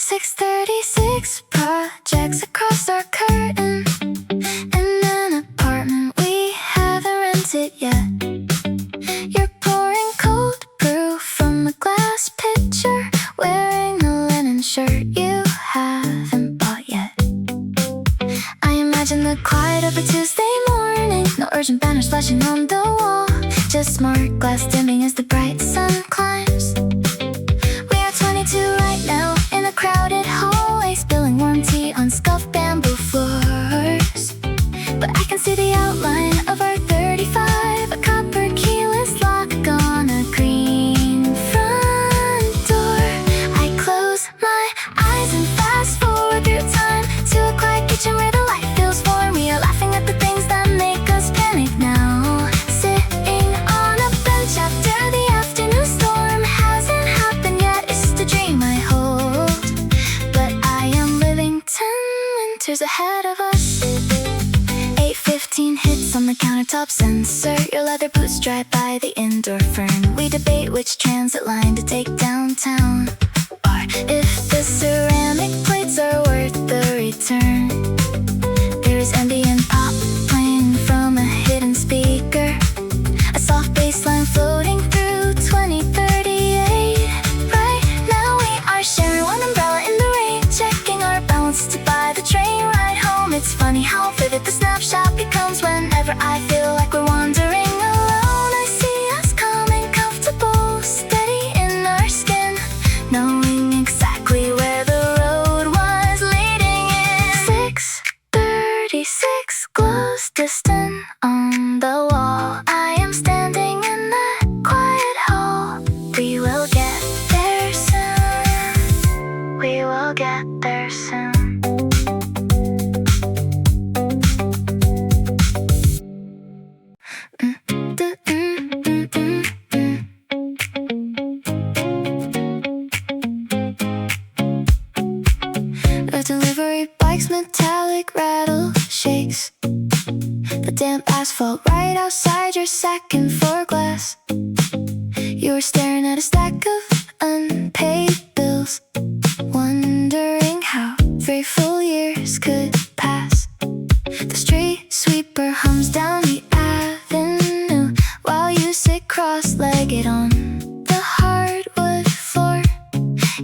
636 projects across our curtain in an apartment we haven't rented yet. You're pouring cold brew from a glass pitcher, wearing a linen shirt you haven't bought yet. I imagine the quiet of a Tuesday morning, no urgent banners flashing on the wall, just smart glass dimming as the bright sun climbs. We are 22 right now in a crowded hallway, spilling warm tea on scuffed bamboo floors. But I can see the outline of our 35, a copper keyless lock on a green front door. I close my eyes and fast forward through time to a quiet kitchen where the light feels warm. We are laughing at the things that make us panic now, sitting on a bench after the afternoon storm. Hasn't happened yet, it's the dream I hold, but I am living 10 winters ahead of us. 8:15 hits on the countertop sensor, your leather boots drive by the indoor fern. We debate which transit line to take downtown, or if the ceramic plates are worth the return. There is ambient pop playing from a hidden speaker, a soft bass line floating through 2038. Right now we are sharing one umbrella in the rain, checking our balance to buy the train ride home. It's funny how vivid the snapshot becomes whenever I feel like we're wandering alone. I see us coming comfortable, steady in our skin, knowing exactly where the road was leading in. 6:36 glows distant on the wall. I am standing in that quiet hall. We will get there soon. We will get there soon. The delivery bike's metallic rattle shakes the damp asphalt right outside your second floor glass. You're staring at a stack of unpaid bills, wondering how 3 full years could pass. The street sweeper hums down the avenue while you sit cross-legged on the hardwood floor.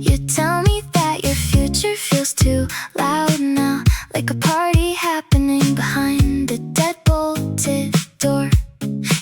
You tell me that your future feels too loud now, like a party happening behind a dead-bolted door.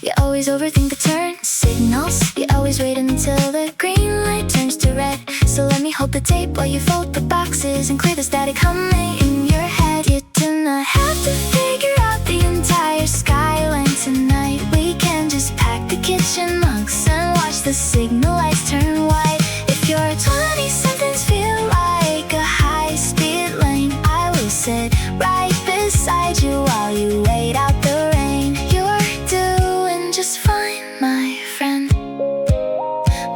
You always overthink the turn signals, you always wait until the green light turns to red. So let me hold the tape while you fold the boxes and clear the static humming in your head. You do not have to figure out the entire skyline tonight. We can just pack the kitchen mugs and watch the signal lights turn white. If your 20-somethings feel like a high-speed lane, I will sit right beside you while you wait out the rain. You're doing just fine, my friend.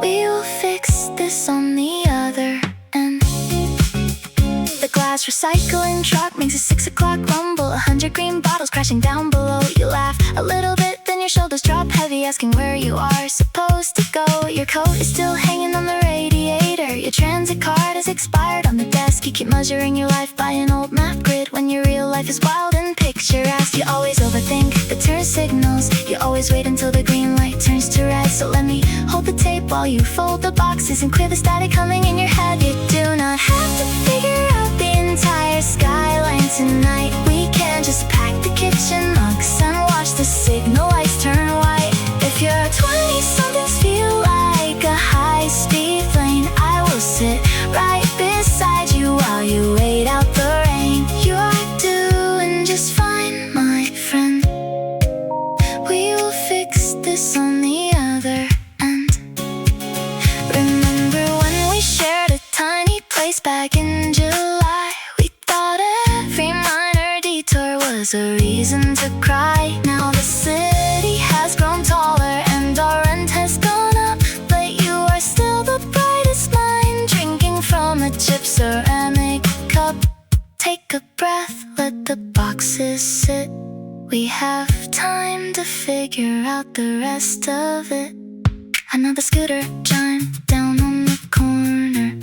We will fix this on the other end. The glass recycling truck makes a 6 o'clock rumble, 100 green bottles crashing down below. You laugh a little bit, then your shoulders drop heavy, asking where you are supposed to go. Your coat is still hanging on the radiator, your transit card has expired on the desk. You keep measuring your life by an old map grid when your real life is wild and picturesque. You always overthink the turn signals, you always wait until the green light turns to red. So let me hold the tape while you fold the boxes and clear the static coming in your head. You do not have to figure out the entire skyline tonight. We can just pack the kitchen mugs and watch the signal lights turn white. If your 20-somethings feel like a high-speed plane, I will sit right beside you while you wait out the rain. You're doing just fine, my friend. We will fix this on the other end. Remember when we shared a tiny place back in July? We thought every minor detour was a reason to cry. Now the city has grown taller and our rent has gone up, but you are still the brightest mind, drinking from a chipped ceramic cup. Take a breath, let the boxes sit. We have time to figure out the rest of it. Another scooter chime down on the corner.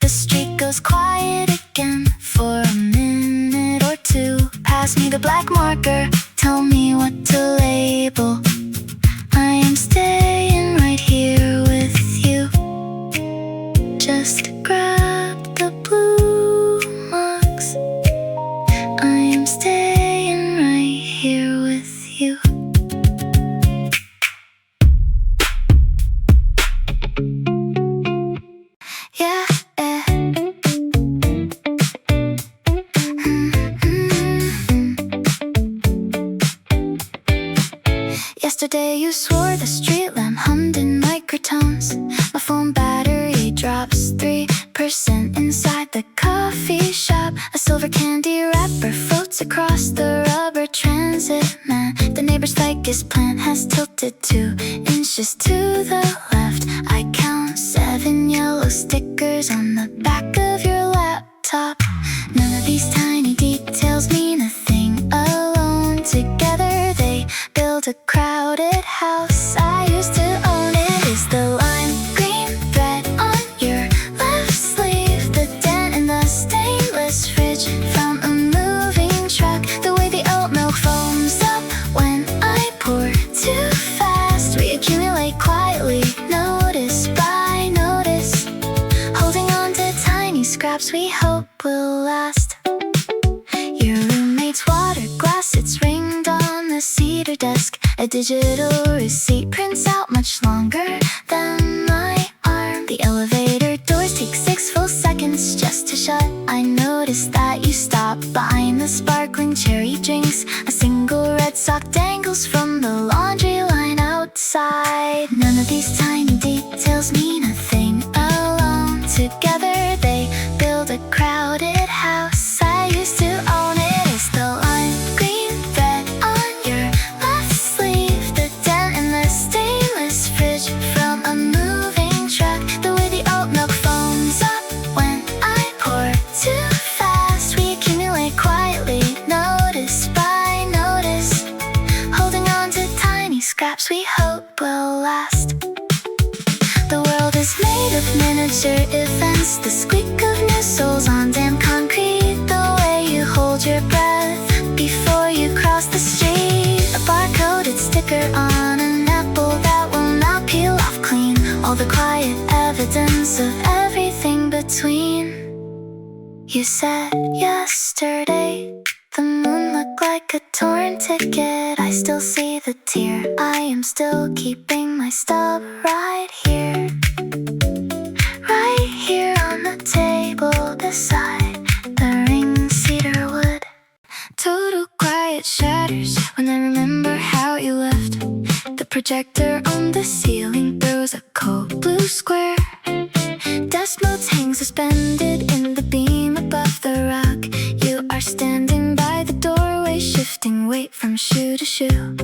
The street goes quiet. black marker, tell me what to label. I am staying right here with you. Just grab the blue marks. I am staying right here with you. Yeah. Yesterday you swore the street lamp hummed in microtones. My phone battery drops 3% inside the coffee shop. A silver candy wrapper floats across the rubber transit man. The neighbor's ficus plant has tilted 2 inches to the left. I count 7 yellow stickers on the back of your laptop. None of these tiny details mean a thing alone. Together they build a crowded house. I used to own it. Is the lime green thread on your left sleeve? The dent in the stainless fridge from a moving truck. The way the oat milk foams up when I pour too fast. We accumulate quietly, notice by notice, holding on to tiny scraps we hope will last. Your roommate's water glass, it's ringed on the cedar desk. A digital receipt prints out much longer than my arm. The elevator doors take 6 full seconds just to shut. I noticed that you stopped behind the sparkling cherry drinks. A single red sock dangles from the laundry line outside. None of these tiny details mean a thing alone. Together they build a crowded house. I used to own it. It's the lime green thread on your left sleeve. The dent in the stainless fridge from a moving truck. The way the oat milk foams up when I pour too fast. We accumulate quietly, notice by notice, holding on to tiny scraps we hope will last. The world is made of miniature events. The squeak of new soles on damp concrete. The way you hold your breath before you cross the street. A barcoded sticker on an apple that will not peel off clean. All the quiet evidence of everything between. You said yesterday the moon looked like a torn ticket. I still see the tear. I am still keeping my stub right here. Right here on the table beside the ring cedar wood. Total quiet shatters when I remember how you left. The projector on the ceiling throws a cold blue square. Desk notes hang suspended in the beam above the rock. You are standing by the doorway, shifting weight from shoe to shoe.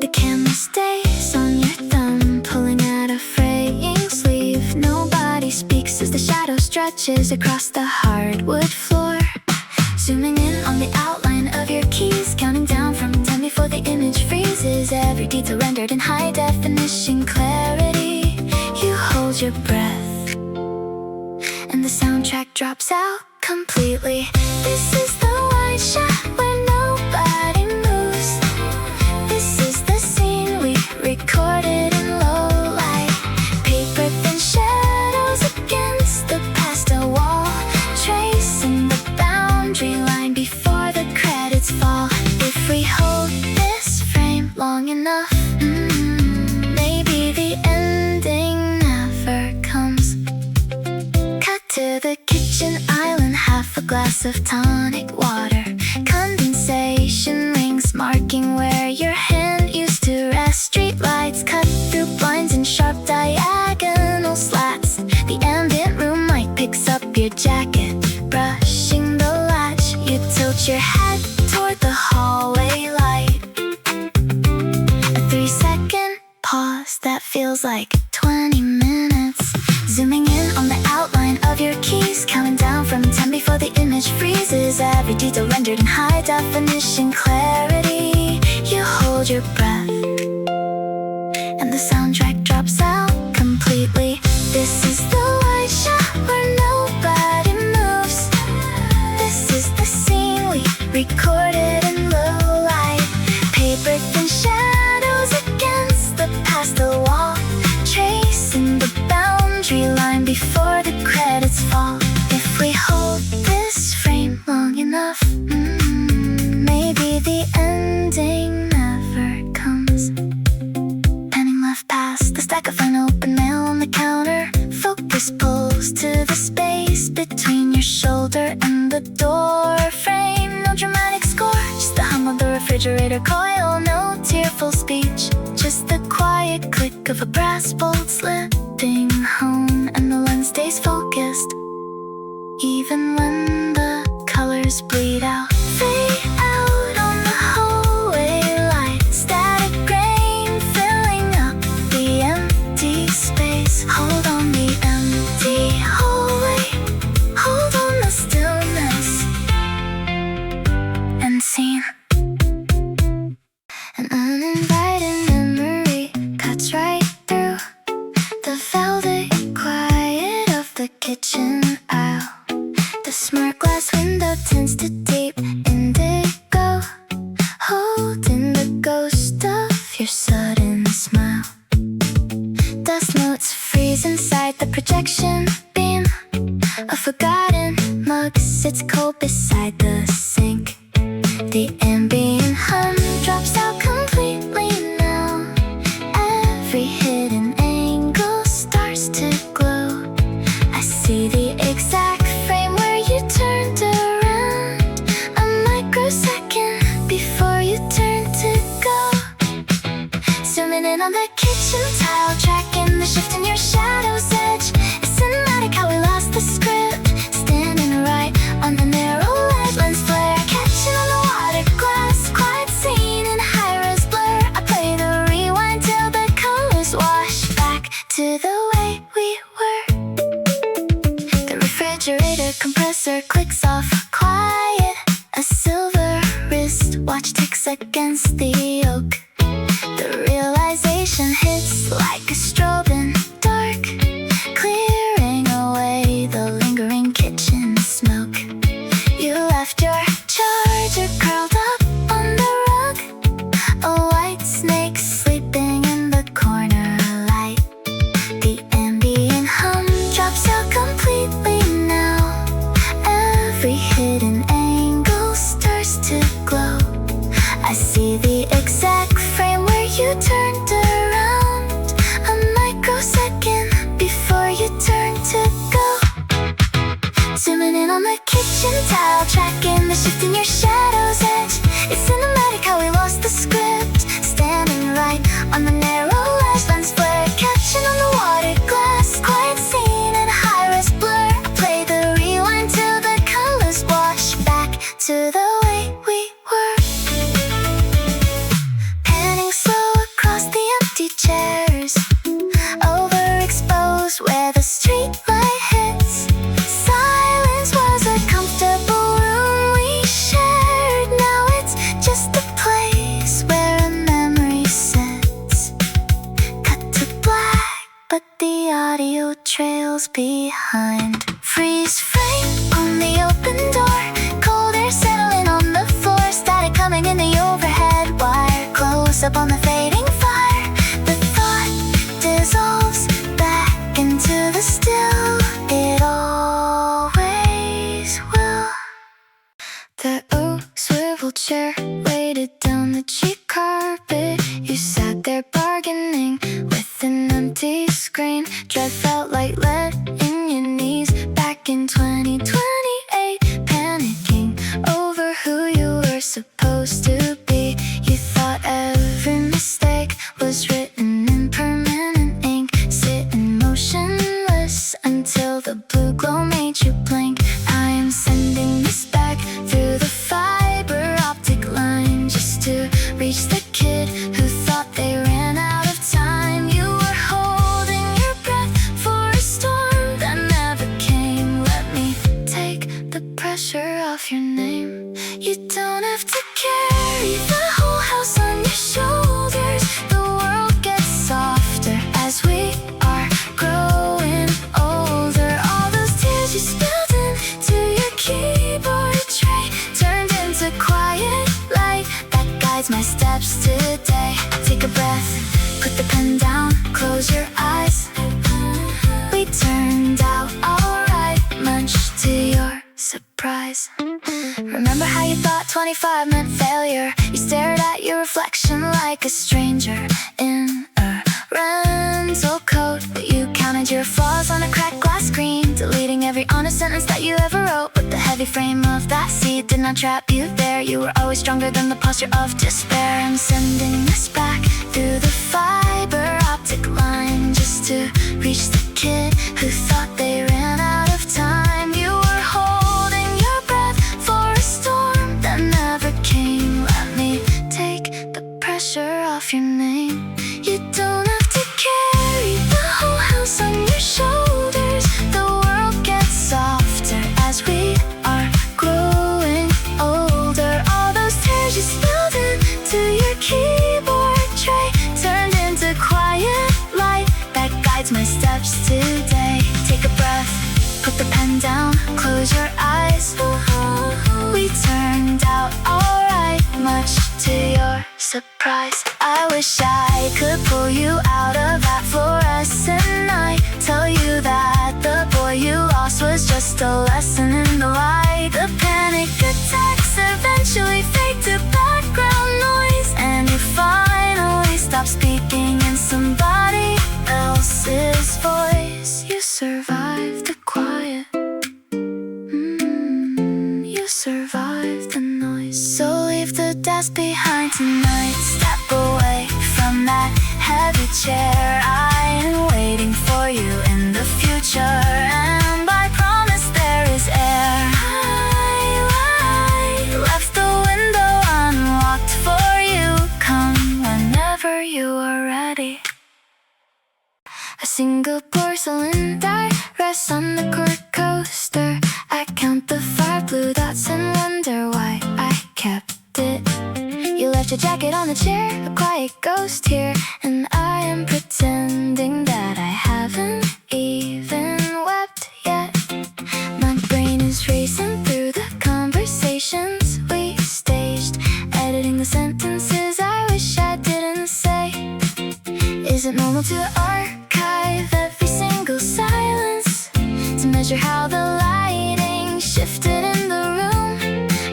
The camera stays on your thumb, pulling at a fraying sleeve. Nobody speaks as the shadow stretches across the hardwood floor. Zooming in on the outline of your keys, counting down from 10 before the image freezes. Every detail rendered in high definition clarity. You hold your breath, and the soundtrack drops out completely. This is the white shot where nobody moves. This is the scene we recorded in low light. Paper thin shadows against the pastel wall, tracing the boundary line before the credits fall. If we hold this frame long enough, maybe the ending never comes. Cut to the kitchen island, half a glass of tonic water. Condensation rings marking where your hand used to rest. Street lights cut through blinds in sharp diagonal slats. The ambient room light picks up your jacket, brushing the latch. You tilt your head toward the hallway light. A 3-second pause that feels like 20 minutes. Zooming in on the outline of your keys, counting down from 10 before the image freezes. Every detail rendered in high definition clarity. You hold your breath, and the soundtrack drops out completely. This is the white shot where nobody moves. This is the scene we recorded in credits fall. If we hold this frame long enough, maybe the ending never comes. Penning left past the stack of unopened mail on the counter. Focus pulls to the space between your shoulder and the door frame. No dramatic score, just the hum of the refrigerator coil. No tearful speech, just the quiet click of a brass bolt slipping home. And the lens stays focused, even when the colors bleed out. Fade out on the hallway light. Static rain filling up the empty space. Hold on the empty hallway, hold on the stillness. And scene. An uninvited memory cuts right through the velvet quiet of the kitchen aisle. The smart glass window tints to deep indigo, holding the ghost of your sudden smile. Dust motes freeze inside the projection beam. A forgotten mug sits cold beside the sink. The ambient hum drops out completely now. Every hidden angle starts to glow. I see the exact frame where you turned around, a microsecond before you turned to go. Zooming in on the kitchen tile, tracking the shift in your shadow's edge. It's cinematic how we lost the script, standing right on the narrow ledge. Lens flare catching on the water glass, quiet scene in high-res blur. I play the rewind till the colors wash back to the way we were. The refrigerator compressor clicks off quiet. A silver wristwatch ticks against the oak. The realization hits like a strobe in dark, clearing away the lingering kitchen smoke. You left your charger curled up on the rug, a white snake sleeping in the corner light. The ambient hum drops out completely now. Every hidden angle starts to glow. I see the exact frame where you turned around, a microsecond before you turned to go. Zooming in on the kitchen tile, tracking the shift in your shadow's edge. It's cinematic how we lost the script, standing right on the narrow ledge. Lens flare catching on the water glass, quiet scene in high-res blur. I play the rewind till the colors wash back to the way we were. Panning slow across the empty chairs, overexposed where the street light hits. Silence was a comfortable room we shared. Now it's just a place where a memory sits. Cut to black, but the audio trails behind. Freeze frame on the open door, cold air settling on the floor. Static coming in the overhead wire, close up on the fading fire. The thought dissolves back into the still. It always will. The oak swivel chair weighted down the cheap carpet. You sat there bargaining with an empty screen. Dread felt like lead in your knees back in 2028. Panicking over who you were supposed to be. You thought every mistake was written in permanent ink. Sitting motionless until the blue glow made you blink. I am sending this back through the fiber optic line, just to reach the kid who thought they ran out of time. You were holding your breath for a storm that never came. Let me take the pressure off your name. You don't have to carry the whole house on your shoulders. The world gets softer as we are growing older. All those tears you spilled into your keyboard tray turned into quiet light that guides my steps today. Take a breath, put the pen down, close your eyes. We turned out alright. 25 meant failure. You stared at your reflection like a stranger in a rental coat. You counted your flaws on a cracked glass screen, deleting every honest sentence that you ever wrote. But the heavy frame of that seat did not trap you there. You were always stronger than the posture of despair. I'm sending this back through the fiber optic line, just to reach the kid who thought they ran out of time. You were holding your breath for a storm that never came. Let me take the pressure off your name. You don't have to carry the whole house on your shoulders. The world gets softer as we are growing older. All those tears you spilled into your keyboard tray turned into quiet light that guides my steps today. Take a breath, put the pen down, close your eyes. We turned out alright, much to your surprise. I wish I could pull you out of that fluorescent night, tell you that the boy you lost was just a lesson in the light. The panic attacks eventually fade to background noise, and you finally stop speaking in somebody else's voice. You survived the quiet, you survived the noise. So leave the desk behind tonight, step away from that heavy chair. I am waiting for you in the future, and I promise there is air. I left the window unlocked for you. Come whenever you are ready. A single porcelain die rests on the cork coaster. I count the 5 blue dots and wonder why I kept it. You left your jacket on the chair, a quiet ghost here, and I am pretending that I haven't even wept yet. My brain is racing through the conversations we staged, editing the sentences I wish I didn't say. Is it normal to archive every single silence, to measure how the lighting shifted in the room?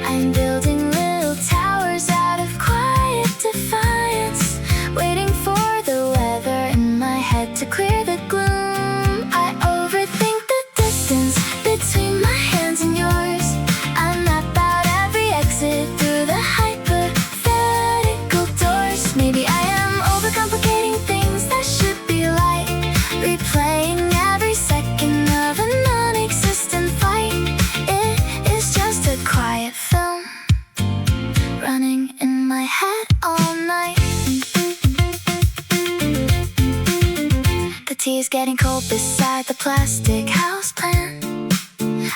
I'm building little towers out of quiet defiance, waiting for the weather in my head to clear the gloom. I overthink the distance between my hands and yours. I map out every exit through the hypothetical doors. Maybe I am overcomplicating things that should be light, replaying every second of a non-existent fight. It is just a quiet film running in my head all night. The tea is getting cold beside the plastic house plan.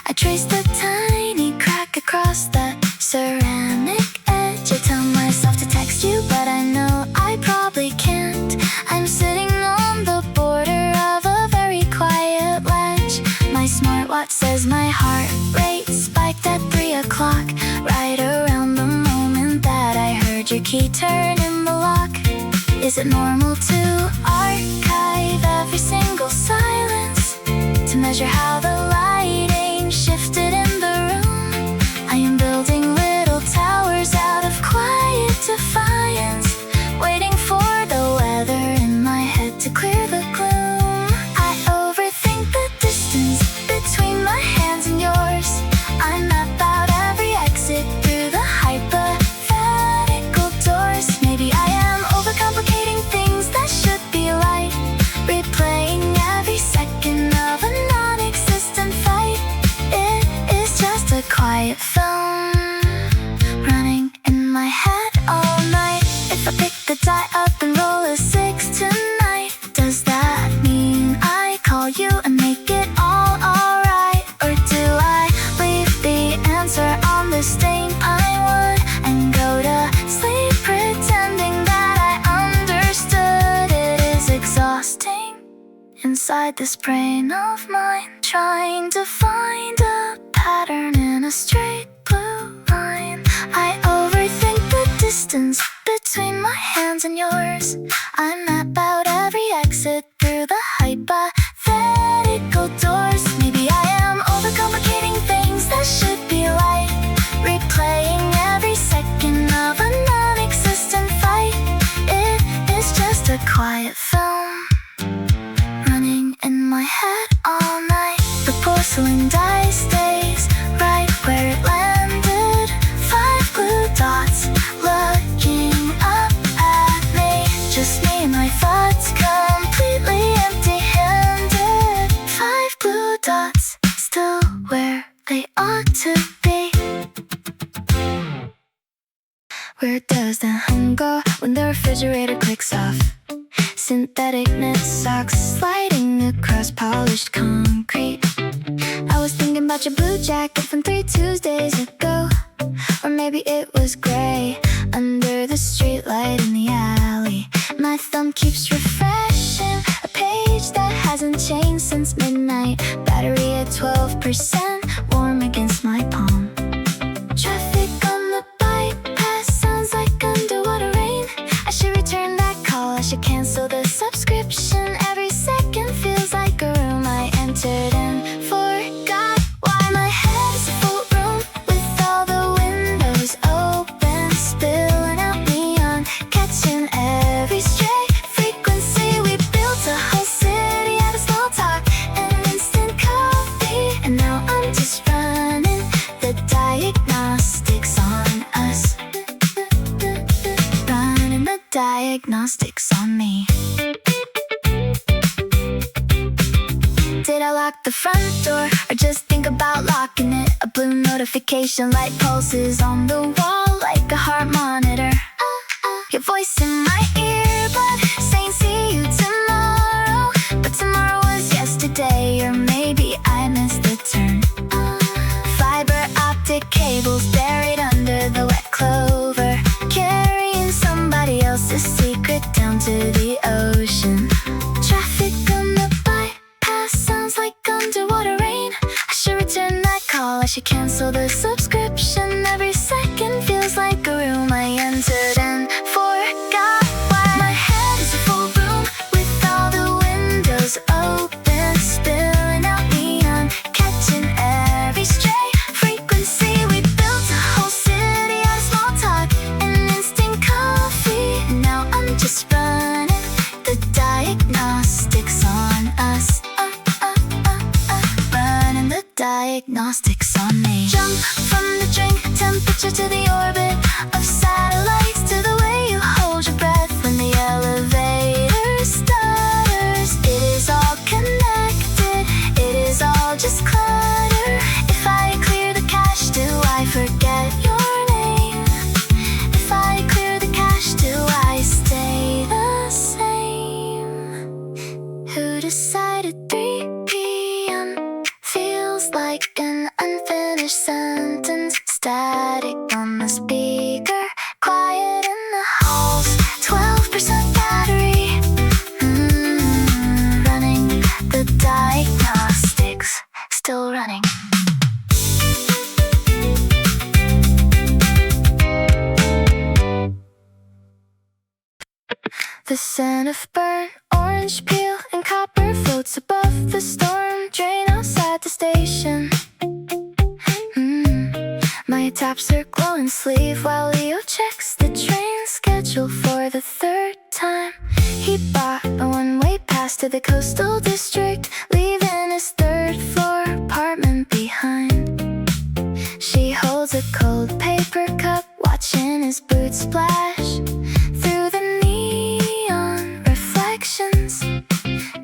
I trace the tiny crack across that ceramic edge. I tell myself to text you, but I know I probably can't. I'm sitting on the border of a very quiet ledge. My smartwatch says my heart rate spiked at 3 o'clock, right around the moment that I heard your key turn in the lock. Is it normal to archive every single silence, to measure how the lighting shifted in the room? I am building little towers out of quiet defiance, waiting for the weather in my head to clear the gloom. I overthink the distance between my hands and yours. I map out every exit through the hypothetical doors. Maybe I am overcomplicating things that should be light, replaying every second of a non-existent fight. It is just a quiet film running in my head all night. If I pick the die up and roll a 6 tonight, does that mean I call you and make it all alright? Or do I leave the answer on the stained pine wood and go to sleep pretending that I understood? It is exhausting inside this brain of mine, trying to find a pattern in a straight blue line. I overthink the distance between my hands and yours. I map out every exit through the hypothetical doors. Maybe I am overcomplicating things that should be light, replaying every sky stays right where it landed. 5 blue dots looking up at me. Just me and my thoughts completely empty-handed. 5 blue dots still where they ought to be. Where does the home go when the refrigerator clicks off? Synthetic knit socks sliding across polished concrete. I was thinking about your blue jacket from 3 Tuesdays ago. Or maybe it was gray under the streetlight in the alley. My thumb keeps refreshing a page that hasn't changed since midnight. Battery at 12%, warm against my palm. Traffic on the bypass sounds like underwater rain. I should return that call, I should cancel the subscription. Every second feels like a room I entered and forgot why. My head is a full room with all the windows open, spilling out neon, catching every stray frequency. We built a whole city out of small talk and instant coffee, and now I'm just running the diagnostics on us. Running the diagnostics on me. Did I lock the front door or just think about locking it? A blue notification light pulses on the wall like a heart monitor. Your voice in my ear, but saying see you tomorrow. But tomorrow was yesterday, or maybe I missed the turn. Fiber optic cables buried under the wet clover, carrying somebody else's secret down to the ocean. Traffic on the bypass sounds like underwater rain. I should return that call, I should cancel the subscription. Every second feels like a room I entered and forgot why. My head is a full room with all the windows open, spilling out neon, catching every stray frequency. We built a whole city out of small talk and instant coffee. Now I'm just running the diagnostics on us. Running the diagnostics on me. Jump from the drink temperature to the orbit of satellites, to the way you hold your breath when the elevator stutters. It is all connected, it is all just clutter. If I clear the cache, do I forget your name? If I clear the cache, do I stay the same? Who decided 3 p.m. feels like an unfinished sentence? Static on the speaker, quiet in the halls, 12% battery. Running the diagnostics, still running. The scent of burnt orange peel and copper floats above the storm drain outside the station. My taps are glowing sleeve while Leo checks the train schedule for the 3rd time. He bought a one-way pass to the coastal district, leaving his 3rd floor apartment behind. She holds a cold paper cup, watching his boots splash through the neon reflections.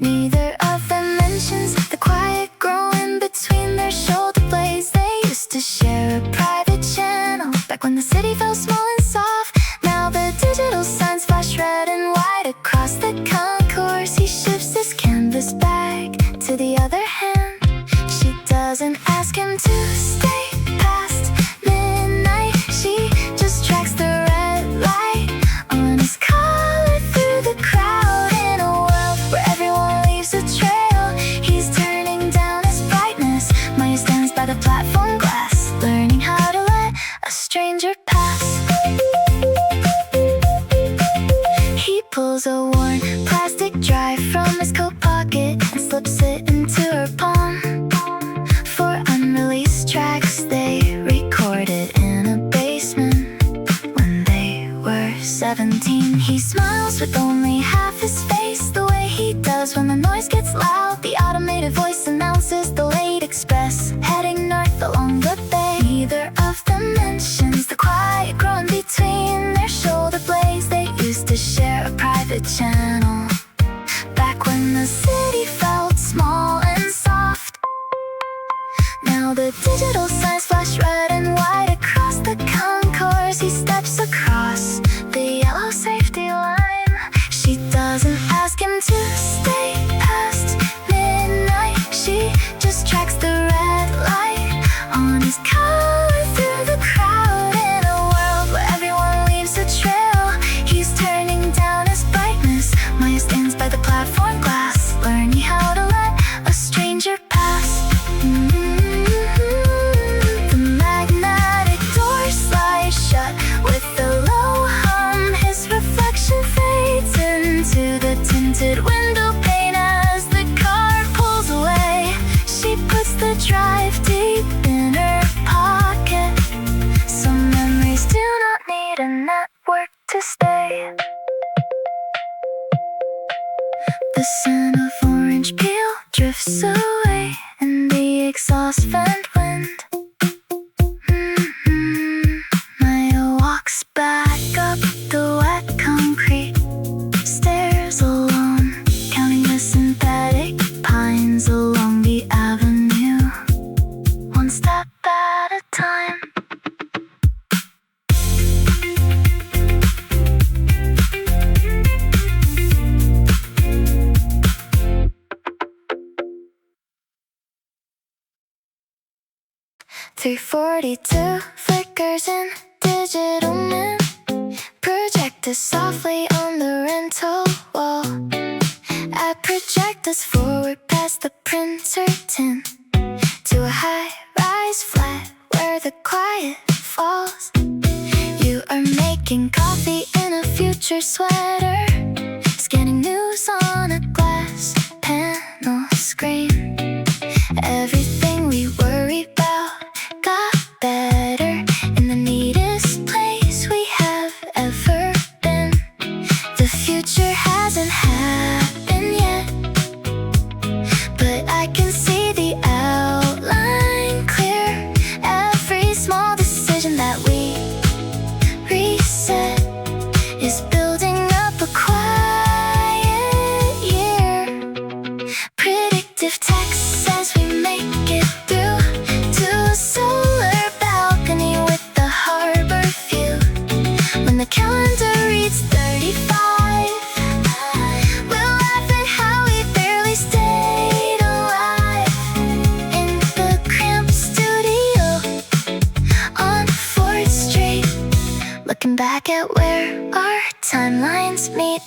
Neither of them mentions the quiet growing between their shoulder blades. They used to share a private channel back when the city felt small and soft. Now the digital signs flash red and white across the concourse. He shifts his canvas bag to the other hand. She doesn't ask him to stay past midnight. She just tracks the red light on his collar through the crowd. In a world where everyone leaves a trail, he's turning down his brightness. Maya stands by the platform glass, learning how to let a stranger pass. He pulls a worn plastic drive from his coat pocket and slips it into her palm. For unreleased tracks they recorded in a basement when they were 17. He smiles with only half his face, the way he does when the noise gets loud. The automated voice announces the late express heading along the bay. Neither of them mentions the quiet growing between their shoulder blades. They used to share a private channel back when the city felt small and soft. Now the digital signs flash red and white across the concourse. He steps across the yellow safety line. She doesn't ask him to stay past midnight. She just tracks the red light on his car through the crowd. In a world where everyone leaves a trail, he's turning down his brightness. Maya stands by the platform glass, learning how to let a stranger pass. The magnetic door slides shut with a low hum. His reflection fades into the tinted window pane as the car pulls away. She puts the drive deep in her pocket. Some memories do not need a network to stay. The scent of orange peel drifts away in the exhaust vent wind. Maya walks back up the wet concrete stairs alone, counting the synthetic pines along the avenue, one step at a time. .342 flickers in digital min. Project us softly on the rental wall. I project us forward past the printer tin to a high-rise flat where the quiet falls. You are making coffee in a future sweater, scanning news on a glass panel screen. Everything we worry about got better in the neatest place we have ever been. The future hasn't happened yet, but I can see the outline clear. Every small decision that we reset is building up a quiet year. Predictive text says we make it through to a solar balcony with the harbor view. When the calendar reads 35, we'll laugh at how we barely stayed alive in the cramped studio on 4th Street. Looking back at where our timelines meet.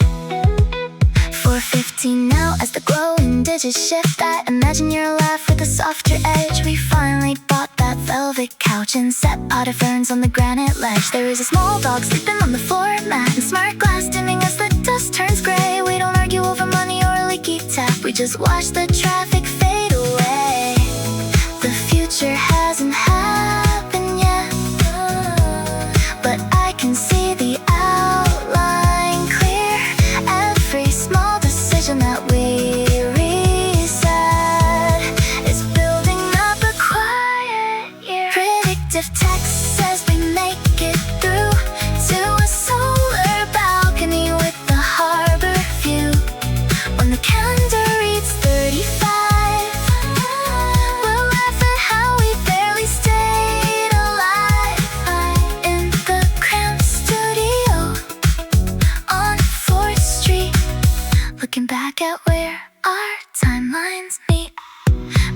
4:15 now as the glowing digits shift. I imagine your laugh with a softer edge. We finally bought that velvet couch and set potted ferns on the granite ledge. There is a small dog sleeping on the floor mat and smart glass dimming as the dust turns gray. We don't argue over money or a leaky tap, we just watch the traffic fade away. The future hasn't happened yet, but I can see the outline clear. Every small decision that we reset is building up a quiet year. Predictive text says we make it through to a solar balcony with the harbor view. When the calendar reads 35, we'll laugh at how we barely stayed alive in the cramped studio on 4th Street. Looking back at where our timelines meet.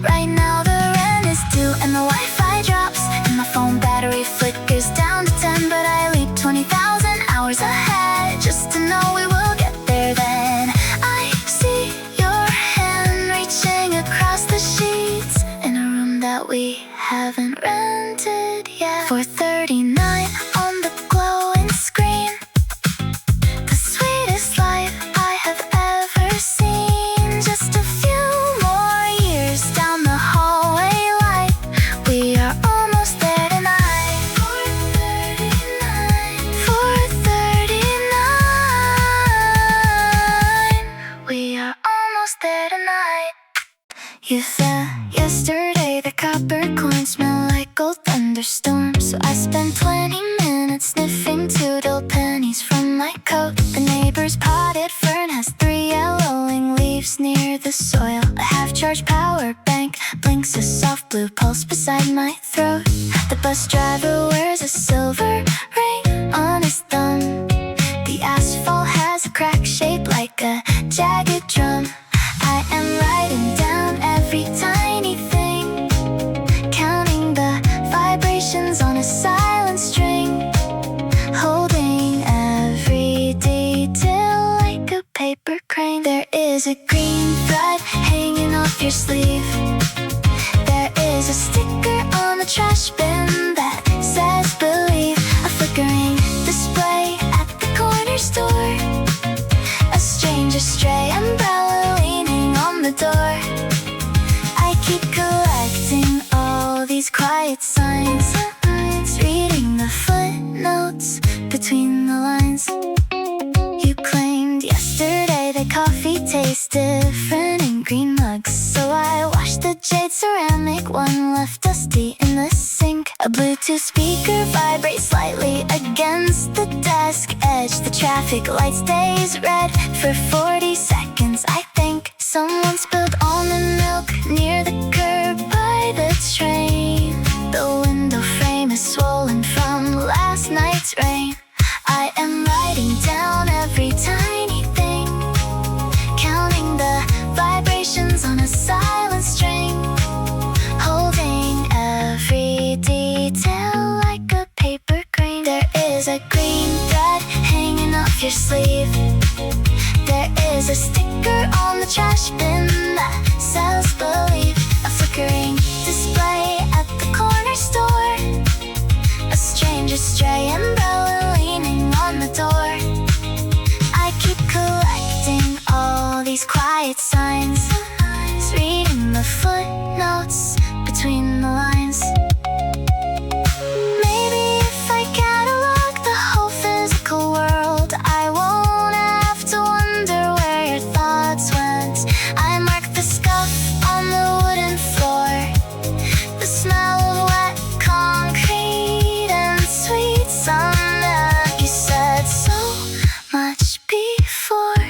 Right now the rent is due and the Wi-Fi drops and my phone battery flickers down to 10, but I leap 20,000 hours ahead just to know we will get there. Then I see your hand reaching across the sheets in a room that we haven't rented yet. 4:39 on the glowing screen. The sweetest life I have ever seen. Just a few more years down the hallway light. We are almost there tonight. 4:39. 4:39. We are almost there tonight. You said yesterday the copper coins smell like thunderstorm. So I spent 20 minutes sniffing 2 dull pennies from my coat. The neighbor's potted fern has 3 yellowing leaves near the soil. A half-charged power bank blinks a soft blue pulse beside my throat. The bus driver wears a silver ring on his thumb. The asphalt has a crack shaped like a jagged drum. I am writing down every tiny thing, counting the vibrations on a silent string, holding every detail like a paper crane. There is a green thread hanging off your sleeve. There is a sticker on the trash bin that says believe. A flickering display at the corner store. A stranger stray umbrella leaning on the door. I keep collecting all these quiet signs, reading the footnotes between the lines. You claimed yesterday that coffee tastes different in green mugs, so I washed the jade ceramic one left dusty in the sink. A Bluetooth speaker vibrates slightly against the desk edge. The traffic light stays red for 40 seconds. I think someone spilled almond milk near the curb by the train. The window frame is swollen from last night's rain. I am writing down every tiny thing, counting the vibrations on a silent string, holding every detail like a paper crane. There is a green thread hanging off your sleeve. There is a sticker on the trash bin that says believe. A flickering display at the corner store. A stranger stray umbrella leaning on the door. I keep collecting all these quiet signs, reading the footnotes between the lines. Maybe if I catalog the whole physical world, I won't have to wonder where your thoughts went. I mark the scuff on the wooden floor, the smell of wet concrete and sweet sunlight. You said so much before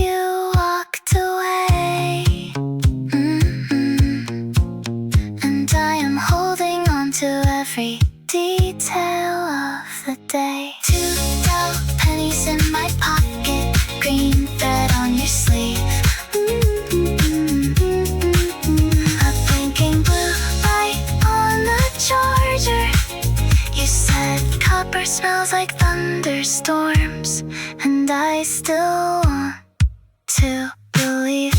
you walked away. And I am holding on to every detail of the day. 2 dull pennies in my pocket, green thread on your sleeve. A blinking blue light on the charger. You said copper smells like thunderstorms, and I still want to believe.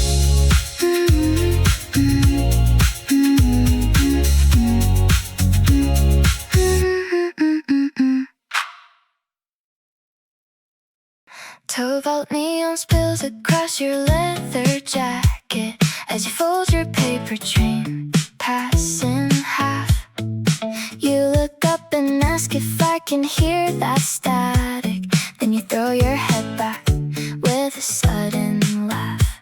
Towboat neon spills across your leather jacket as you fold your paper train, pass in half. You look up and ask if I can hear that static. Then you throw your head back with a sudden laugh.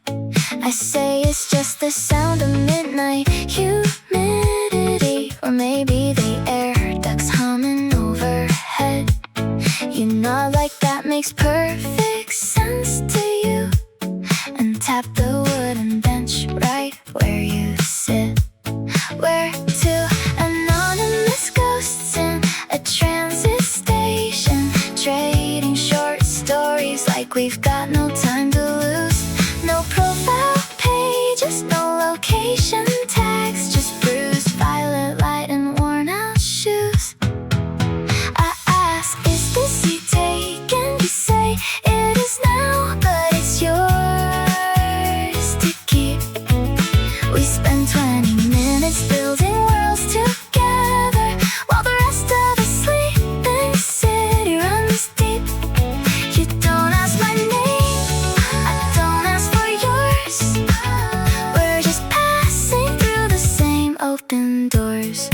I say it's just the sound of midnight humidity, or maybe the air ducts humming overhead. You nod like that makes perfect sense to you, and tap the wooden bench right where you sit. Where to anonymous ghosts in a transit station, trading short stories like we've got no time to lose. No profile pages, no location tags, just bruised violet light and worn out shoes. I ask, is this seat taken? You say it is now, but it's yours to keep. We spend 20 minutes building worlds together, while the rest of us sleep in the city runs deep. You don't ask my name, I don't ask for yours. We're just passing through the same open doors.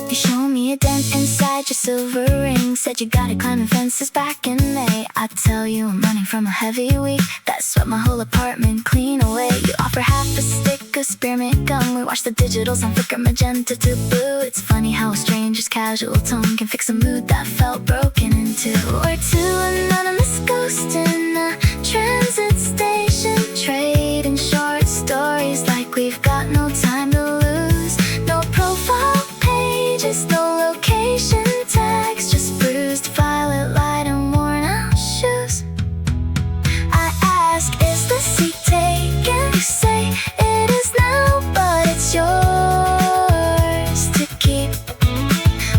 You show me a dent inside your silver ring, said you got it climbing fences back in May. I tell you I'm running from a heavy week that swept my whole apartment clean away. You offer half a stick of spearmint gum. We watch the digitals on flicker magenta to blue. It's funny how strangers catch casual tone can fix a mood that felt broken into. Or to an anonymous ghost in a transit station, trading short stories like we've got no time to lose. No profile pages, no location tags, just bruised violet light and worn out shoes. I ask, is the seat taken? You say it is now, but it's yours to keep.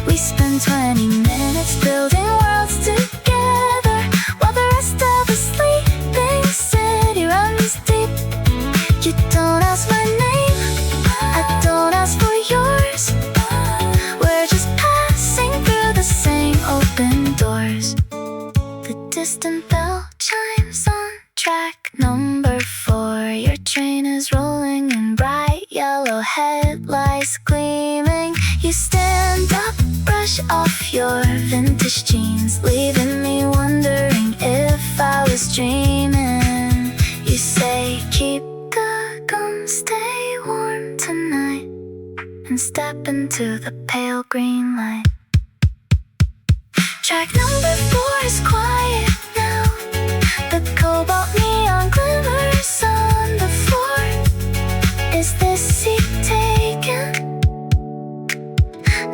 We spend 20 minutes building worlds together, while the rest of a sleeping city runs deep. You don't ask my name, I don't ask for yours. We're just passing through the same open doors. The distant bell chimes on track number 4. Your train is rolling in bright yellow headlights gleaming. You stand up, brush off your vintage jeans, leaving me wondering if I was dreaming. You say, keep the gum, stay warm tonight, and step into the pale green light. Track number 4 is quiet now. The cobalt neon glimmers on the floor. Is this seat taken?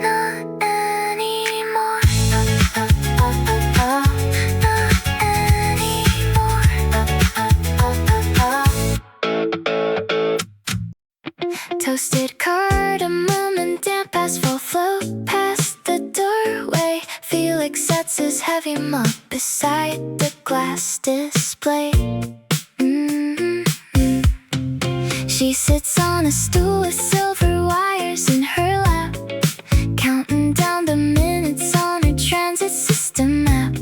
Not anymore. Not anymore. Toasted cardamom and damp asphalt float past the doorway. Felix sets his heavy mug beside the glass display. She sits on a stool with silver wires in her lap, counting down the minutes on her transit system map.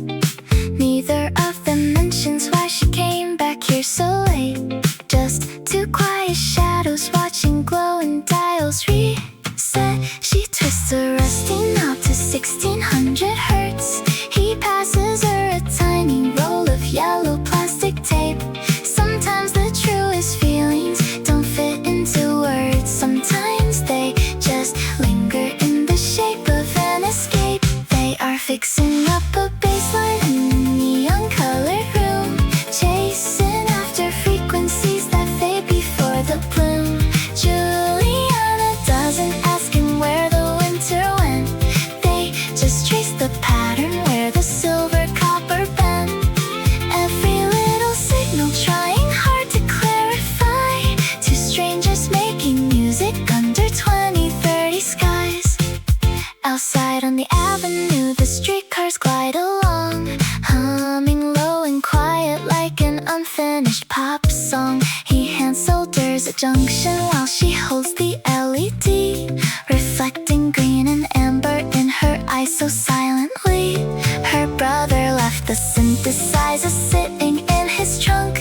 Neither of them mentions why she came back here so late. Just two quiet shadows watching glowing dials reset. She twists a rusty knob to 1600 hertz. He passes her a tiny roll of yellow plastic tape. Sometimes the truest feelings don't fit into words. Sometimes they just linger in the shape of an escape. They are fixing up a baseline in a neon-colored room, chasing after frequencies that fade before the bloom. Juliana doesn't ask him where the winter went. They just trace the pattern where the silver copper bent. Every little signal trying hard to clarify. Two strangers making music under 2030 skies. Outside on the avenue, the streetcars glide along, humming low and quiet like an unfinished pop song. He hand solders a junction while she holds the LED, reflecting green and amber in her eyes so silently. Her brother left the synthesizer sitting in his trunk.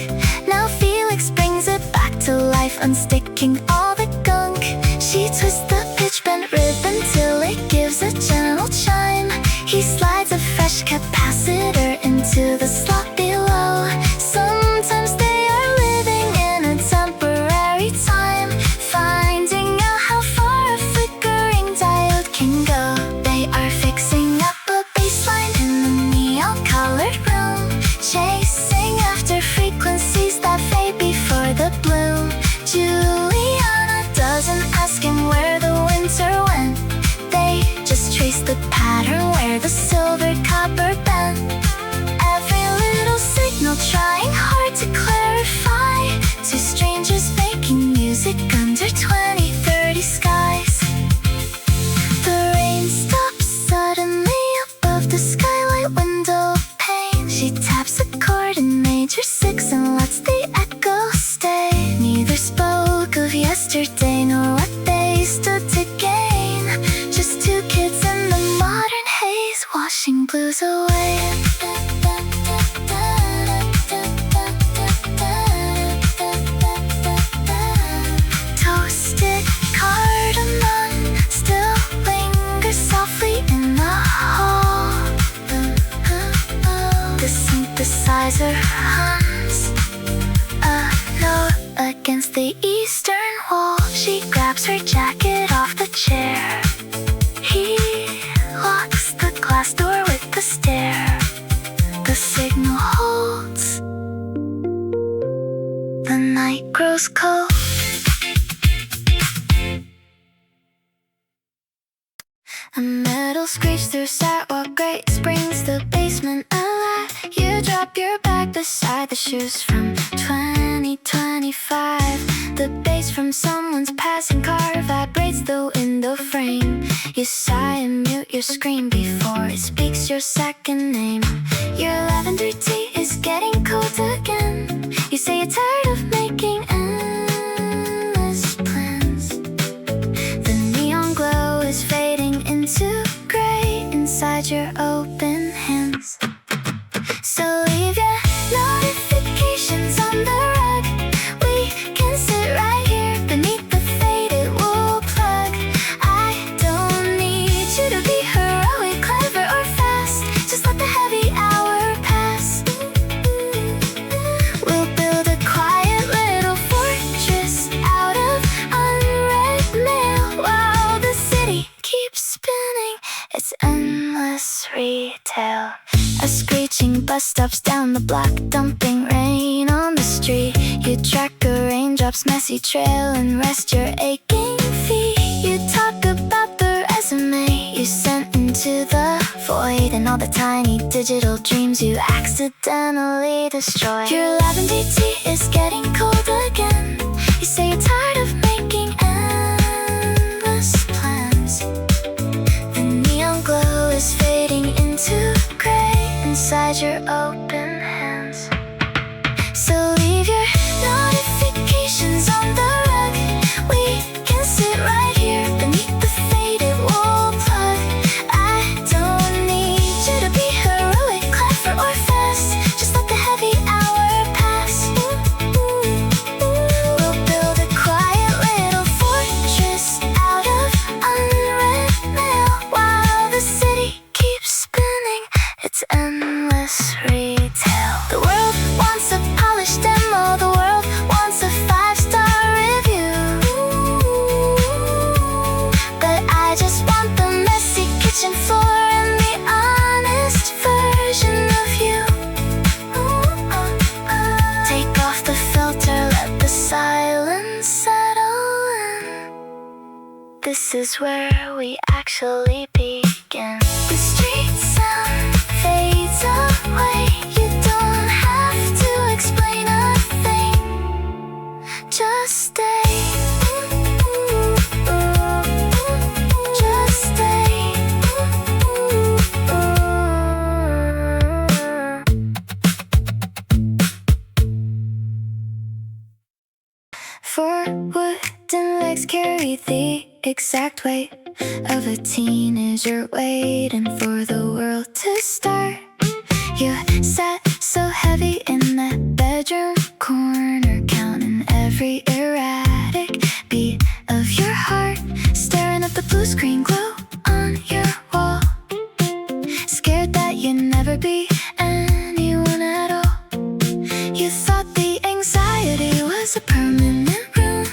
Now Felix brings it back to life, unsticking all the gunk. She twists the pitch-bent ribbon till it gives a gentle chime. He slides a fresh capacitor into the slot below. Sometimes they are living in a temporary time, finding out how far a flickering diode can go. They are fixing up a baseline in the neon-colored room, chasing after frequencies that fade before the bloom. Juliana doesn't ask him where the winter went. They just trace the pattern where the silver copper bent. Every little signal trying hard to clarify. Two strangers making music under 2030 skies. The rain stops suddenly above the skylight window pane. She taps a chord in major 6 and lets the echo stay. Neither spoke of yesterday nor what they stood to gain. Just two kids in the modern haze, washing blues away. Toasted cardamom still lingers softly in the hall. The synthesizer hums a note against the eastern wall. She grabs her jacket off the chair. He glass door with the stare. The signal holds. The night grows cold. A metal screech through sidewalk grates brings the basement alive. You drop your bag beside the shoes from 2025. The bass from someone's passing car vibrates the window frame. You sigh and mute your screen before it speaks your second name. Your lavender tea is getting cold again. You say you're tired of making endless plans. The neon glow is fading into gray inside your open hands. So leave your notifications on the rug. We can sit right here beneath the faded wool plug. I don't need you to be heroic, clever, or fast. Just let the heavy hour pass. We'll build a quiet little fortress out of unread mail while the city keeps spinning its endless retail. A screeching bus stops down the block, dumping rain on the street. You track a raindrop's messy trail and rest your aching feet. You talk about the resume you sent into the void and all the tiny digital dreams you accidentally destroyed. Your lavender tea is getting cold again. You say you're tired of making endless plans. The neon glow is fading into gray inside your open hands. So leave your notifications on the rug. We can sit right here beneath the faded wool plug. I don't need you to be heroic, clever, or fast. Just let the heavy hour pass. We'll build a quiet little fortress out of unread mail while the city keeps spinning its endless retail. The world wants a polished demo. The world wants a 5-star review. But I just want the messy kitchen floor and the honest version of you. Take off the filter, let the silence settle in. This is where we actually begin. The street sound fades away. You don't have to explain a thing. Just stay. Just stay. For wooden legs carry the exact weight of a teenager waiting for the world to start. You sat so heavy in that bedroom corner, counting every erratic beat of your heart, staring at the blue screen glow on your wall, scared that you'd never be anyone at all. You thought the anxiety was a permanent room.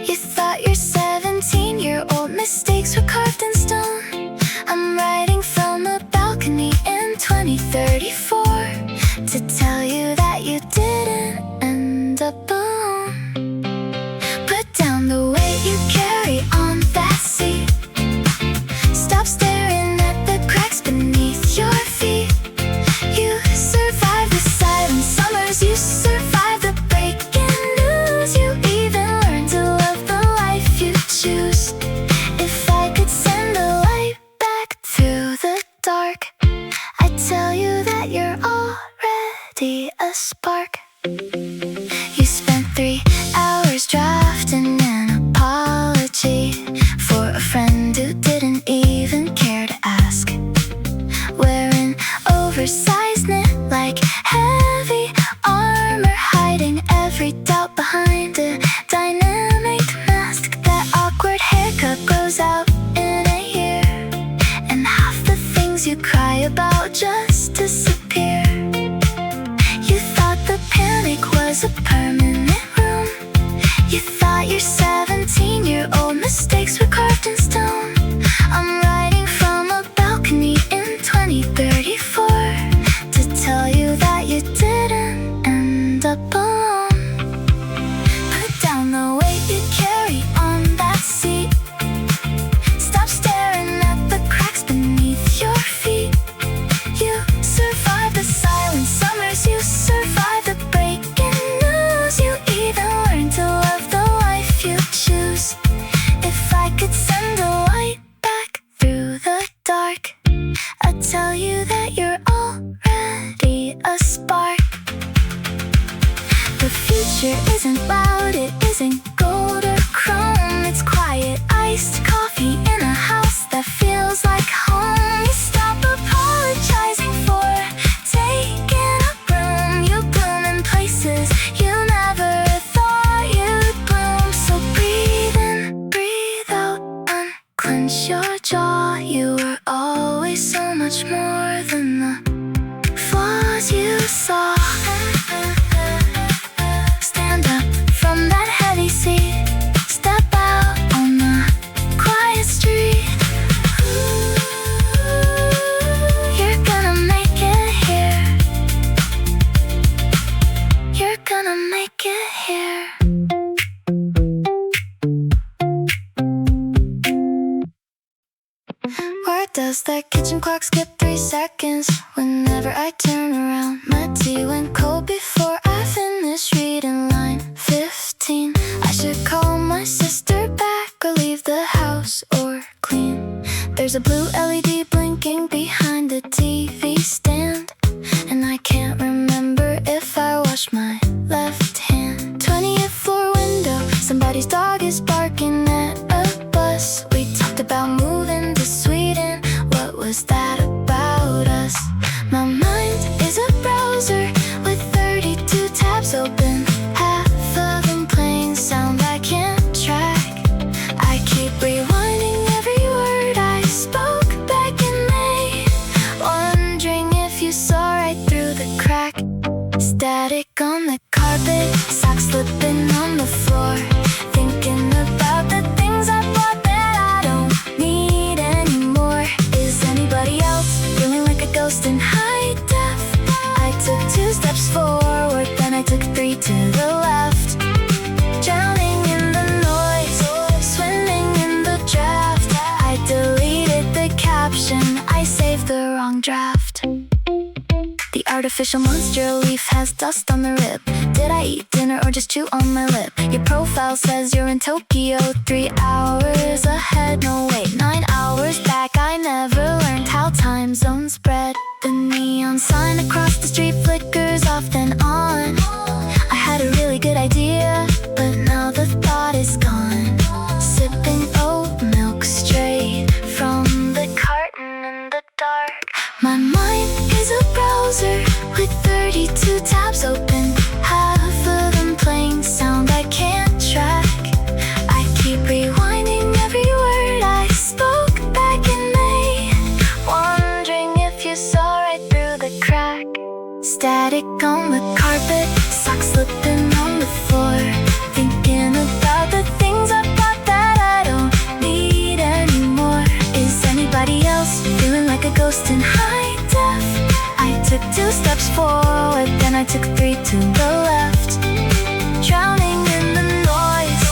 You thought your 17-year-old mistakes were carved in stone. I'm writing from a balcony in 2034 to tell you that you didn't end up alone. Put down the weight you carry on that seat. Stop staring at the cracks beneath your feet. You survived the silent summers. You survived the breaking news. You even learned to love the life you choose. If I could send a light back through the dark, I'd tell you that you're already a spark. You spent 3 hours drafting an apology for a friend who didn't even care to ask. Wearing oversized knit like heavy armor, hiding every doubt behind a dynamic mask. That awkward haircut grows out in a year, and half the things you cry about just disappear. You thought the panic was a permanent room. You thought your 17-year-old mistakes were carved in stone. I'm writing from a balcony in 20 tell you that you're already a spark. The future isn't loud, it isn't gold or chrome. It's quiet, iced coffee in a house that feels like home. You stop apologizing for taking up room. You bloom in places you never thought you'd bloom. So breathe in, breathe out, unclench your jaw. You were always so much more than the flaws you saw. Stand up from that heavy seat, step out on the quiet street. You're gonna make it here. You're gonna make it here. Where does that kitchen clock skip 3 seconds? Whenever I turn around, my tea went cold before I finished reading line 15. I should call my sister back or leave the house or clean. There's a blue LED blinking behind the TV stand, and I can't remember if I washed my left hand. 20th floor window, somebody's dog is barking at a bus. We talked about moving to Sweden, what was that about us? My mind is a browser with 32 tabs open, half of them playing sound I can't track. I keep rewinding every word I spoke back in May, wondering if you saw right through the crack. Static on the carpet, socks slipping on the floor, thinking about the things I bought that I don't need anymore. Is anybody else feeling like a ghost in high def? I took 2 steps forward, then I took 3 to the left. Drowning in the noise, swimming in the draft. I deleted the caption, I saved the wrong draft. The artificial monster leaf has dust on the rib. Did I eat dinner or just chew on my lip? Your profile says you're in Tokyo, 3 hours ahead. No wait, 9 hours back. I never learned how time zones spread. The neon sign across the street flickers off then on. I had a really good idea, but now the thought is gone. Sipping oat milk straight from the carton in the dark. My mind is a browser with 32 tabs open, half of them playing sound I can't track. I keep rewinding every word I spoke back in May, wondering if you saw right through the crack. Static on the carpet, socks slipping on the floor, thinking about the things I bought that I don't need anymore. Is anybody else feeling like a ghost in high def? I took 2 steps forward, then I took 3 to the left. Drowning in the noise,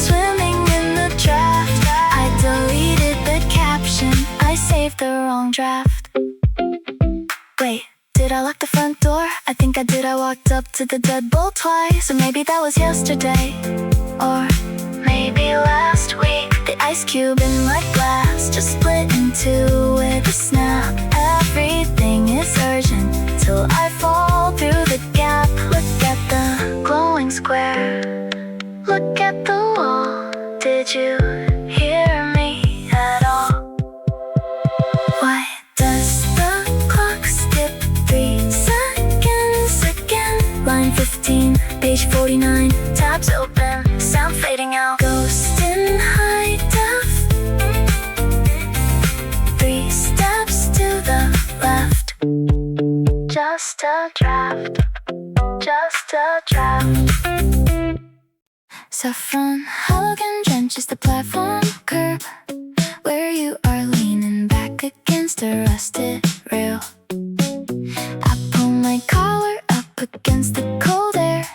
swimming in the draft. I deleted the caption, I saved the wrong draft. Wait, did I lock the front door? I think I did. I walked up to the deadbolt twice, or maybe that was yesterday, or maybe last week. The ice cube in my glass just split in 2 with a snap. Everything is urgent till I fall through the gap. Look at the glowing square, look at the wall. Did you hear me at all? Why does the clock skip 3 seconds again? Line 15, page 49, tabs open, sound fading out. Ghost in high def, 3 steps to the left. Just a draft, just a draft. Saffron halogen drenches the platform curb, where you are leaning back against a rusted rail. I pull my collar up against the cold air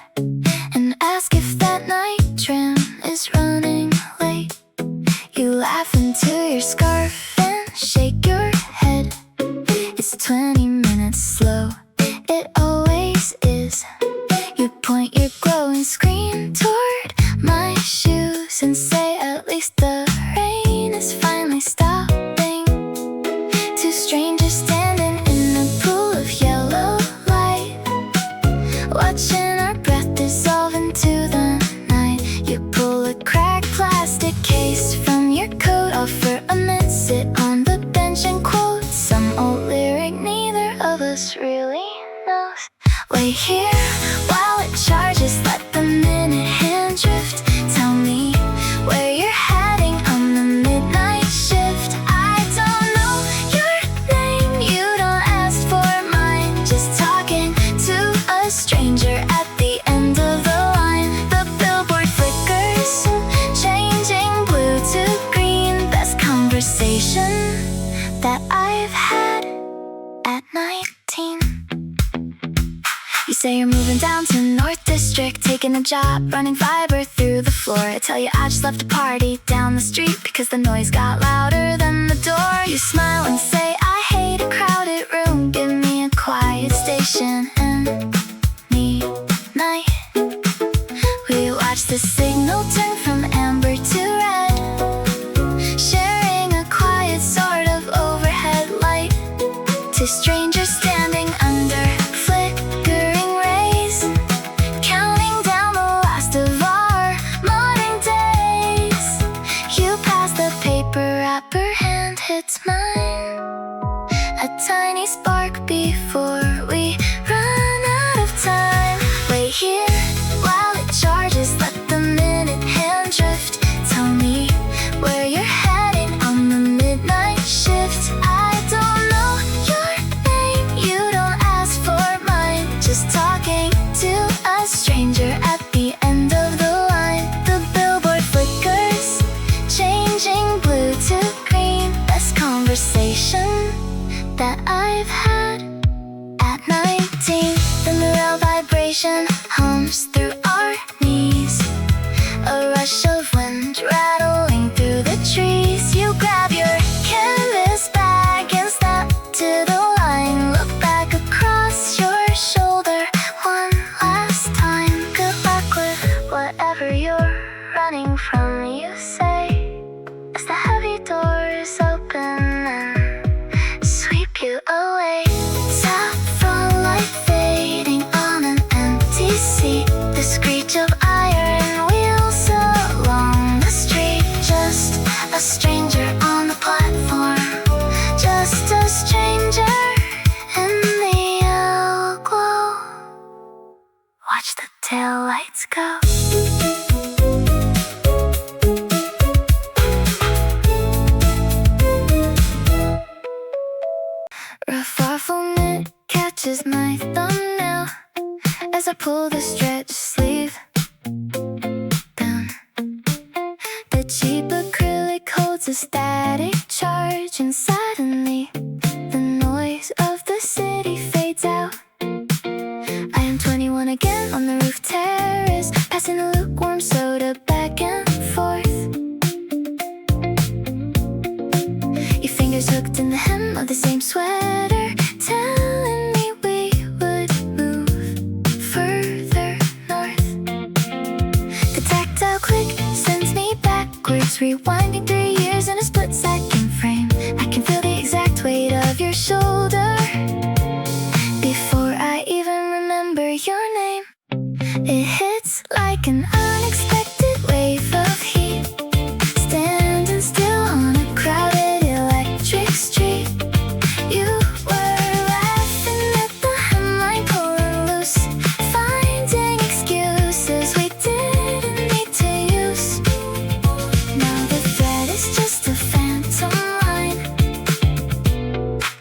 and ask if that night tram is running late. You laugh into your scarf and shake your head. It's 20 minutes slow, it always is. You point your glowing screen toward my shoes and say, at least the rain is finally stopping. Two strangers stand Wait here while it charges, let the minute hand drift. Tell me where you're heading on the midnight shift. I don't know your name, you don't ask for mine. Just talking to a stranger at the end of the line. The billboard flickers, changing blue to green. Best conversation that I've had at 19. You say you're moving down to North District, taking a job, running fiber through the floor. I tell you I just left a party down the street because the noise got louder than the door. You smile and say I hate a crowded room, give me a quiet station and midnight. We watch the signal turn from amber to red, sharing a quiet sort of overhead light. Two strangers standing under flickering rays, counting down the last of our modern days. You pass the paper wrapper, hand hits mine, a tiny spark before we run out of time. Wait here while it charges, let the minute hand drift. Tell me where you're heading on the midnight shift. I don't know your name, you don't ask for mine. Just talking to a stranger at the end of the line. The billboard flickers, changing blue to green. Best conversation that I've had at 19. The morale vibration hums through our knees, a rush of wind rattling through the trees. You grab your canvas bag and step to the line. Look back across your shoulder one last time. Good luck with whatever you're running from, you say, as the heavy doors open and sweep you away. Saffron light fading on an empty seat, the screech of iron wheels along the street. Just a stranger on the platform, just a stranger in the yellow glow. Watch the taillights go. Rough waffle knit catches my thumbnail as I pull the stretch sleeve down. The cheap acrylic holds a static charge, and suddenly the noise of the city fades out. I am 21 again on the roof terrace, passing a lukewarm soda back and forth. Your fingers hooked in the hem of the same sweater, telling me we would move further north. The tactile click sends me backwards, rewinding 3 years in a split-second frame. I can feel the exact weight of your shoulder before I even remember your name. It hits like an unexpected wave of heat, standing still on a crowded electric street. You were laughing at the hemline pulling loose, finding excuses we didn't need to use. Now the thread is just a phantom line,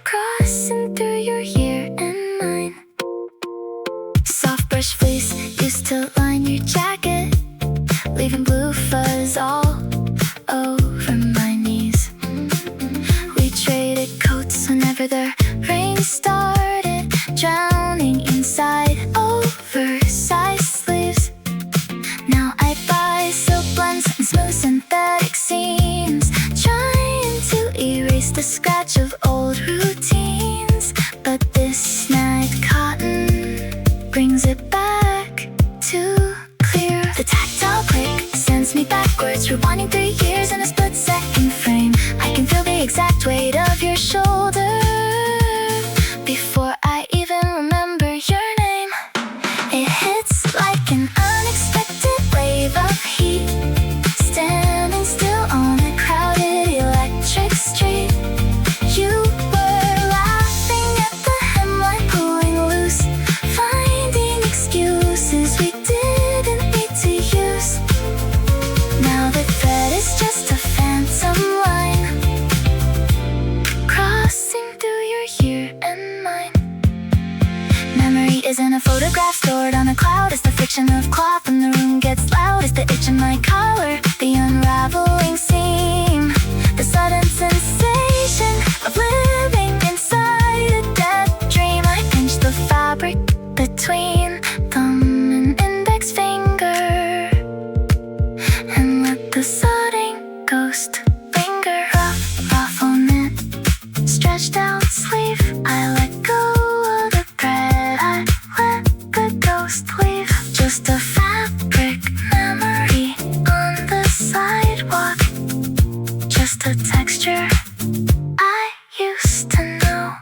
crossing through your year and mine. Soft brush fleece used to line your jacket, leaving blue fuzz all over my knees. We traded coats whenever the rain started, drowning inside oversized sleeves. Now I buy silk blends and smooth synthetic seams, trying to erase the scratch of old routines. But this snagged cotton brings it back to clear. The tactile click sends me backwards, rewinding 3 years in a split-second frame. I can feel the exact weight of your shoulder before I even remember your name. It hits like an unexpected wave of heat, standing still on a crowded electric street. You were laughing at the hemline pulling loose, finding isn't a photograph stored on a cloud. It's the friction of cloth when the room gets loud. It's the itch in my collar, the unraveling seam, the sudden sensation of living inside a dead dream. I pinch the fabric between thumb and index finger and let the sodding ghost linger. Rough on it, stretched out sleeve. I let go of the thread, I let the ghost leave. Just a fabric memory on the sidewalk, just a texture I used to know.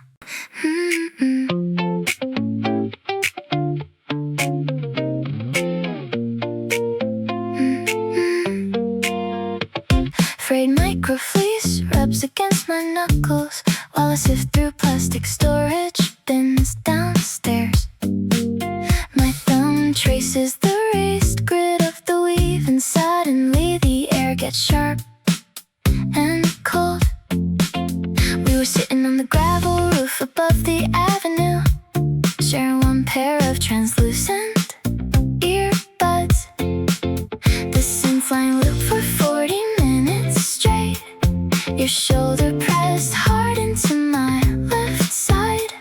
Frayed microfleece rubs against my knuckles while I sift through plastic storage bins downstairs. My thumb traces the raised grid of the weave, and suddenly the air gets sharp and cold. We were sitting on the gravel roof above the avenue, sharing one pair of translucent earbuds. The synth line looped for 40 minutes straight. Your shoulder pressed hard into my left side.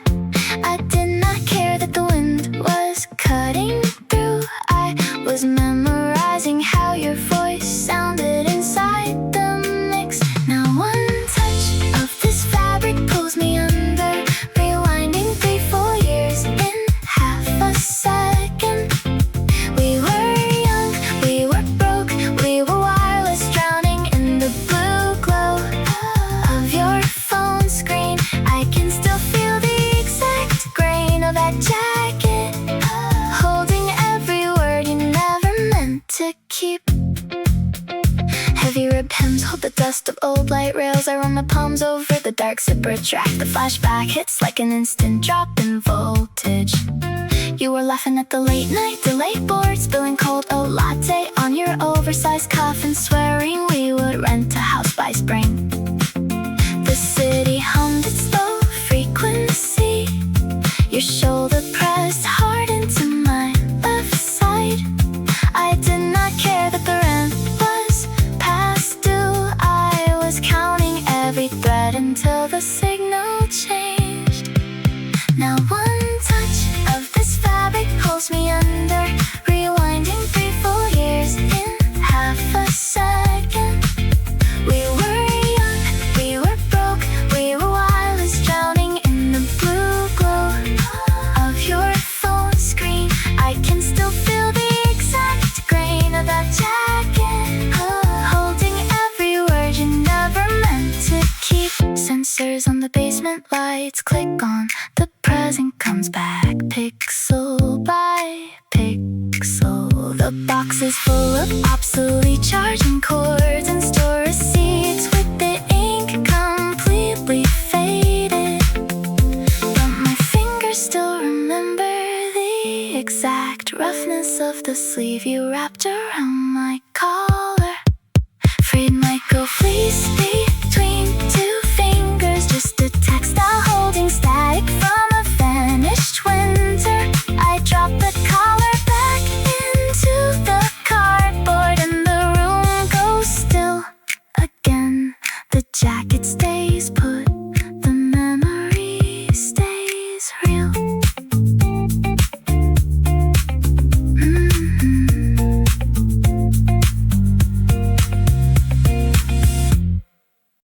I did not care that the wind was cutting through. I was memorizing how your voice sounded inside the mix. Now one touch of this fabric pulls me under, rewinding 3-4 years in half a second. We were young, we were broke, we were wireless, drowning in the blue glow of your phone screen. I can still feel the exact grain of that jacket, holding every word you never meant to keep. Heavy ribbed hems hold the dust of old light rails. I run my palms over the dark zipper track. The flashback hits like an instant drop in voltage. You were laughing at the late night delay board, spilling cold latte on your oversized coffin, swearing we would rent a house by spring. The city hummed its low frequency. Your shoulder pressed hard into my left side. I did not care that the rent was past due. I was counting every thread until the signal changed. Now one touch of this fabric pulls me under, rewinding 3-4 years in half a second. We were young, we were broke, we were wireless, drowning in the blue glow of your phone screen. I can still feel the exact grain of that jacket, holding every word you never meant to keep. Sensors on the basement lights click on, the present comes back pixel by pixel. The box is full of obsolete charging cords and store receipts with the ink completely faded. But my fingers still remember the exact roughness of the sleeve you wrapped around